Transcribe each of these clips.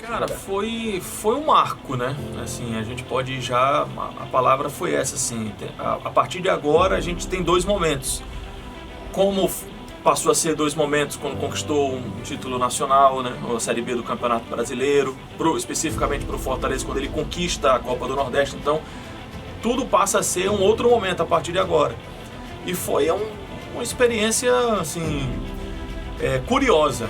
Cara, foi um marco, né? Assim, a gente pode já... A palavra foi essa, assim. A partir de agora, a gente tem dois momentos. Como passou a ser dois momentos quando conquistou um título nacional, né? A Série B do Campeonato Brasileiro, especificamente para o Fortaleza, quando ele conquista a Copa do Nordeste. Então, tudo passa a ser um outro momento a partir de agora. E foi uma experiência, assim, curiosa,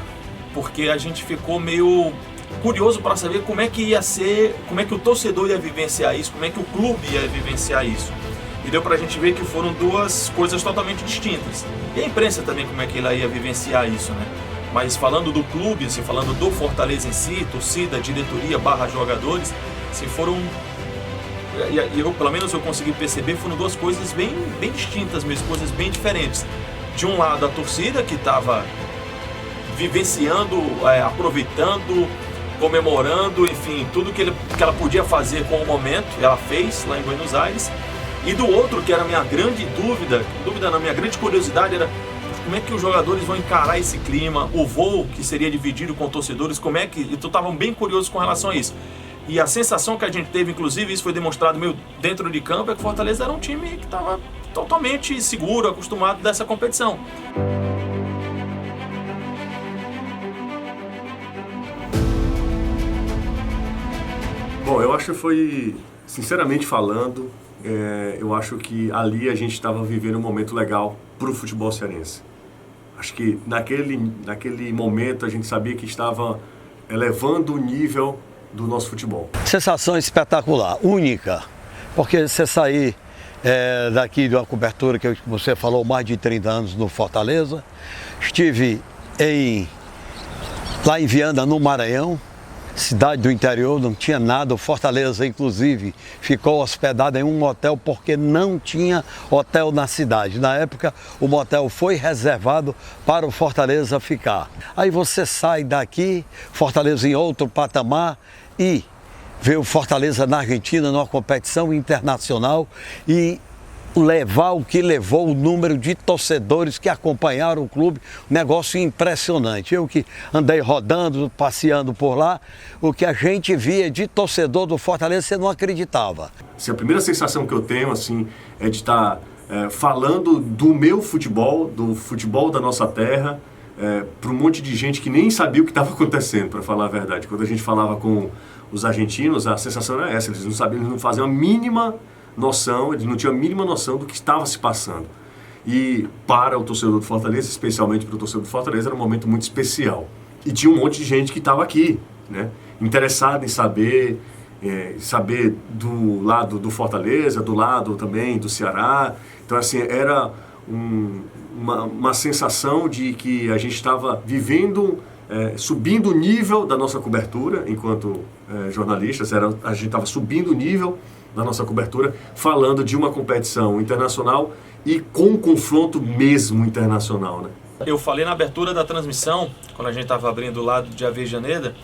porque a gente ficou meio curioso para saber como é que ia ser, como é que o torcedor ia vivenciar isso, como é que o clube ia vivenciar isso. E deu pra gente ver que foram duas coisas totalmente distintas. E a imprensa também, como é que ela ia vivenciar isso, né? Mas falando do clube, assim, falando do Fortaleza em si, torcida, diretoria, jogadores, assim, foram... E eu, pelo menos eu consegui perceber, foram duas coisas bem distintas mesmo, coisas bem diferentes. De um lado, a torcida que estava vivenciando, aproveitando, comemorando, enfim, tudo que ela podia fazer com o momento, ela fez lá em Buenos Aires. E do outro, que era a minha grande minha grande curiosidade era como é que os jogadores vão encarar esse clima, o voo que seria dividido com torcedores, como é que... Então estavam bem curiosos com relação a isso. E a sensação que a gente teve, inclusive, isso foi demonstrado meio dentro de campo, é que o Fortaleza era um time que estava totalmente seguro, acostumado dessa competição. Bom, eu acho que foi, sinceramente falando, eu acho que ali a gente estava vivendo um momento legal para o futebol cearense. Acho que naquele momento a gente sabia que estava elevando o nível do nosso futebol. Sensação espetacular, única, porque você sair daqui de uma cobertura que você falou, mais de 30 anos no Fortaleza, estive lá em Viana, no Maranhão, cidade do interior, não tinha nada. O Fortaleza, inclusive, ficou hospedado em um hotel porque não tinha hotel na cidade. Na época, o motel foi reservado para o Fortaleza ficar. Aí você sai daqui, Fortaleza em outro patamar, e vê o Fortaleza na Argentina, numa competição internacional, e levar o que levou o número de torcedores que acompanharam o clube, um negócio impressionante. Eu que andei rodando, passeando por lá, o que a gente via de torcedor do Fortaleza, você não acreditava. A primeira sensação que eu tenho, assim, é de estar falando do meu futebol, do futebol da nossa terra, para um monte de gente que nem sabia o que estava acontecendo, para falar a verdade. Quando a gente falava com os argentinos, a sensação era essa, eles não sabiam, eles não faziam a mínima noção, eles não tinham a mínima noção do que estava se passando. E para o torcedor do Fortaleza, especialmente para o torcedor do Fortaleza, era um momento muito especial. E tinha um monte de gente que estava aqui, né, interessada em saber do lado do Fortaleza, do lado também do Ceará. Então, assim, era uma sensação de que a gente estava vivendo, subindo o nível da nossa cobertura enquanto jornalistas. A gente estava subindo o nível da nossa cobertura, falando de uma competição internacional e com um confronto mesmo internacional, né? Eu falei na abertura da transmissão, quando a gente estava abrindo o lado de Avejaneda,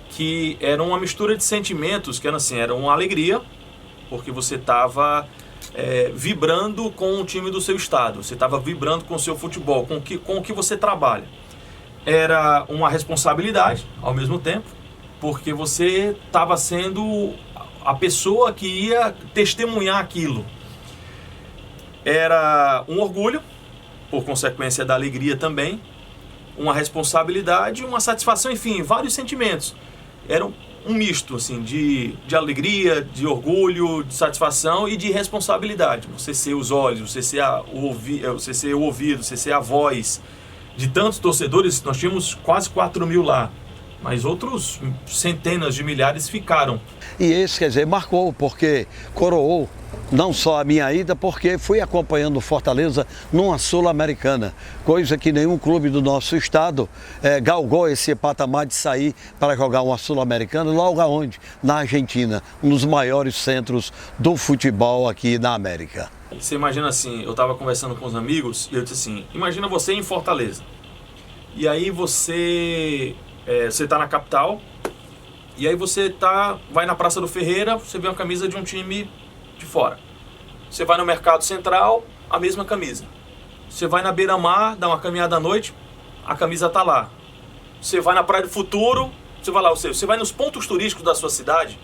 que era uma mistura de sentimentos, que era assim, era uma alegria, porque você estava vibrando com o time do seu estado, você estava vibrando com o seu futebol, com o que você trabalha. Era uma responsabilidade, ao mesmo tempo, porque você estava sendo a pessoa que ia testemunhar aquilo. Era um orgulho, por consequência da alegria também, uma responsabilidade, uma satisfação, enfim, vários sentimentos. Era um misto, assim, de alegria, de orgulho, de satisfação e de responsabilidade. Você ser os olhos, você ser o ouvido, você ser a voz de tantos torcedores. Nós tínhamos quase 4.000 lá, mas outros centenas de milhares ficaram. E isso, quer dizer, marcou, porque coroou não só a minha ida, porque fui acompanhando o Fortaleza numa Sul-Americana, coisa que nenhum clube do nosso estado galgou esse patamar de sair para jogar uma Sul-Americana, logo aonde? Na Argentina, um dos maiores centros do futebol aqui na América. Você imagina assim, eu estava conversando com os amigos e eu disse assim, imagina você em Fortaleza, e aí você está na capital, e aí você vai na Praça do Ferreira, você vê uma camisa de um time de fora. Você vai no Mercado Central, a mesma camisa. Você vai na Beira-Mar, dá uma caminhada à noite, a camisa está lá. Você vai na Praia do Futuro, Você vai lá, você vai nos pontos turísticos da sua cidade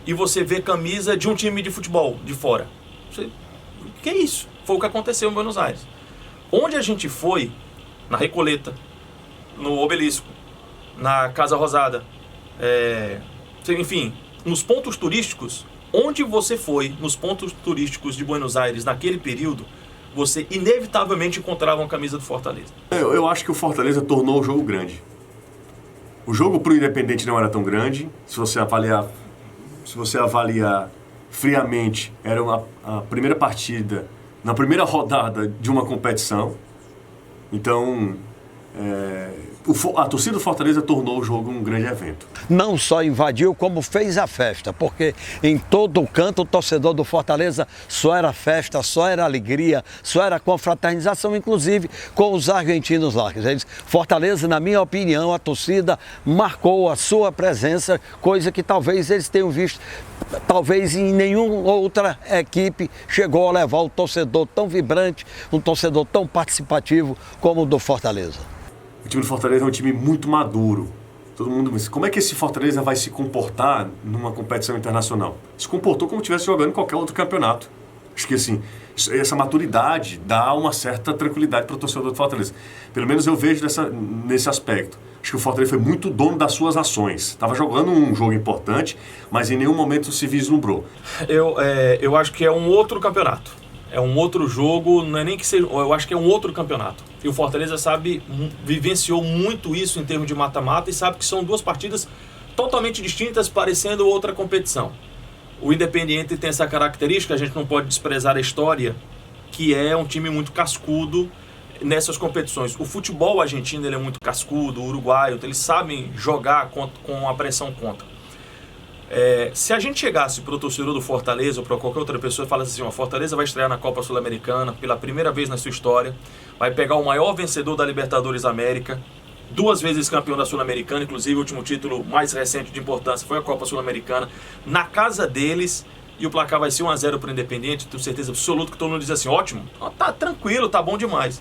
e você vê camisa de um time de futebol de fora. Que é isso? Foi o que aconteceu em Buenos Aires. Onde a gente foi, na Recoleta, no Obelisco, na Casa Rosada, enfim, nos pontos turísticos, onde você foi, nos pontos turísticos de Buenos Aires naquele período, você inevitavelmente encontrava uma camisa do Fortaleza. Eu acho que o Fortaleza tornou o jogo grande. O jogo pro Independente não era tão grande. Se você avaliar friamente, era a primeira partida, na primeira rodada de uma competição. Então, a torcida do Fortaleza tornou o jogo um grande evento. Não só invadiu, como fez a festa, porque em todo o canto o torcedor do Fortaleza só era festa, só era alegria, só era confraternização, inclusive com os argentinos lá. Fortaleza, na minha opinião, a torcida marcou a sua presença, coisa que talvez eles tenham visto, talvez em nenhuma outra equipe chegou a levar o torcedor tão vibrante, um torcedor tão participativo como o do Fortaleza. O time do Fortaleza é um time muito maduro. Todo mundo diz, como é que esse Fortaleza vai se comportar numa competição internacional? Se comportou como se estivesse jogando em qualquer outro campeonato. Acho que assim, essa maturidade dá uma certa tranquilidade para o torcedor do Fortaleza. Pelo menos eu vejo nesse aspecto. Acho que o Fortaleza foi muito dono das suas ações. Estava jogando um jogo importante, mas em nenhum momento se vislumbrou. Eu acho que é um outro campeonato. É um outro jogo, não é nem que seja... Eu acho que é um outro campeonato. E o Fortaleza vivenciou muito isso em termos de mata-mata e sabe que são duas partidas totalmente distintas, parecendo outra competição. O Independiente tem essa característica, a gente não pode desprezar a história, que é um time muito cascudo nessas competições. O futebol argentino ele é muito cascudo, o uruguaio, eles sabem jogar com a pressão contra. Se a gente chegasse para o torcedor do Fortaleza ou para qualquer outra pessoa e falasse assim, o Fortaleza vai estrear na Copa Sul-Americana pela primeira vez na sua história, vai pegar o maior vencedor da Libertadores América, 2 vezes campeão da Sul-Americana, inclusive o último título mais recente de importância foi a Copa Sul-Americana, na casa deles, e o placar vai ser 1-0 para o Independiente, tenho certeza absoluta que todo mundo diz assim, ótimo, tá tranquilo, tá bom demais.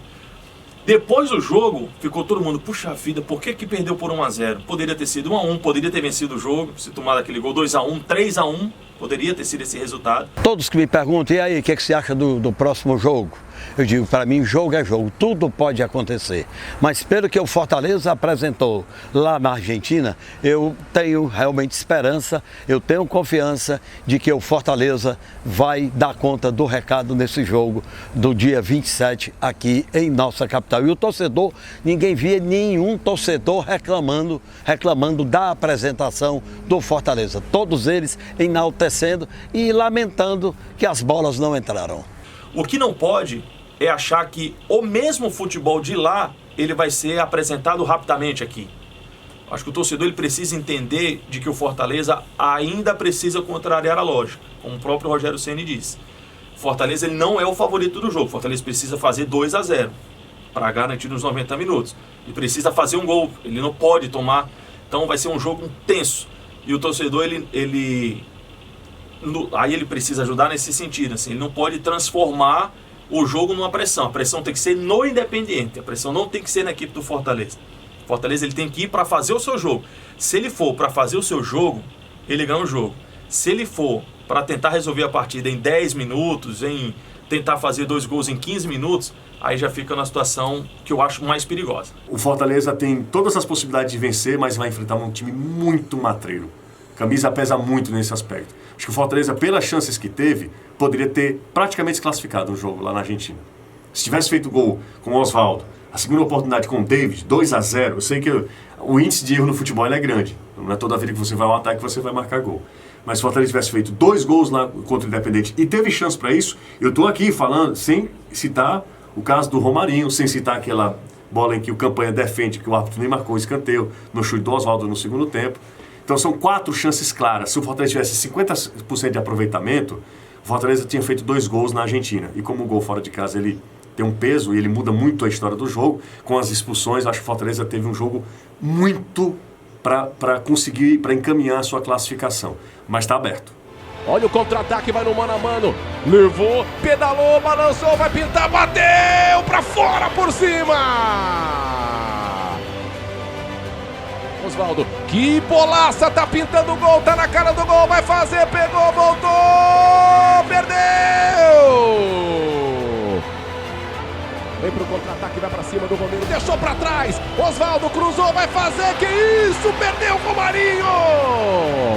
Depois do jogo, ficou todo mundo, puxa vida, por que perdeu por 1-0? Poderia ter sido 1-1, poderia ter vencido o jogo, se tomar aquele gol 2-1, 3-1, poderia ter sido esse resultado. Todos que me perguntam, e aí, o que você acha do próximo jogo? Eu digo, para mim, jogo é jogo, tudo pode acontecer. Mas pelo que o Fortaleza apresentou lá na Argentina, eu tenho realmente esperança, eu tenho confiança de que o Fortaleza vai dar conta do recado nesse jogo do dia 27 aqui em nossa capital. E o torcedor, ninguém via nenhum torcedor reclamando da apresentação do Fortaleza. Todos eles enaltecendo e lamentando que as bolas não entraram. O que não pode é achar que o mesmo futebol de lá, ele vai ser apresentado rapidamente aqui. Acho que o torcedor ele precisa entender de que o Fortaleza ainda precisa contrariar a lógica, como o próprio Rogério Ceni disse. O Fortaleza ele não é o favorito do jogo. O Fortaleza precisa fazer 2-0 para garantir nos 90 minutos. Ele precisa fazer um gol, ele não pode tomar. Então vai ser um jogo tenso. E o torcedor, aí ele precisa ajudar nesse sentido. Assim, ele não pode transformar o jogo numa pressão. A pressão tem que ser no Independiente. A pressão não tem que ser na equipe do Fortaleza. O Fortaleza ele tem que ir para fazer o seu jogo. Se ele for para fazer o seu jogo, ele ganha o jogo. Se ele for para tentar resolver a partida em 10 minutos, em tentar fazer 2 gols em 15 minutos, aí já fica na situação que eu acho mais perigosa. O Fortaleza tem todas as possibilidades de vencer, mas vai enfrentar um time muito matreiro. A camisa pesa muito nesse aspecto. Acho que o Fortaleza, pelas chances que teve, poderia ter praticamente se classificado no jogo lá na Argentina. Se tivesse feito gol com o Osvaldo, a segunda oportunidade com o David, 2-0, eu sei que o índice de erro no futebol é grande. Não é toda vida que você vai ao ataque que você vai marcar gol. Mas se o Fortaleza tivesse feito 2 gols lá contra o Independente e teve chance para isso, eu estou aqui falando sem citar o caso do Romarinho, sem citar aquela bola em que o Campanha defende, que o árbitro nem marcou o escanteio, no chute do Osvaldo no segundo tempo. Então são 4 chances claras. Se o Fortaleza tivesse 50% de aproveitamento, o Fortaleza tinha feito 2 gols na Argentina. E como o gol fora de casa ele tem um peso e ele muda muito a história do jogo, com as expulsões, acho que o Fortaleza teve um jogo muito para conseguir, para encaminhar a sua classificação. Mas está aberto. Olha o contra-ataque, vai no mano a mano. Levou, pedalou, balançou, vai pintar, bateu para fora por cima. Osvaldo, que bolaça, tá pintando o gol, tá na cara do gol, vai fazer, pegou, voltou, perdeu! Vem pro contra-ataque, vai pra cima do Romero, deixou pra trás, Osvaldo cruzou, vai fazer, que isso, perdeu o Romarinho!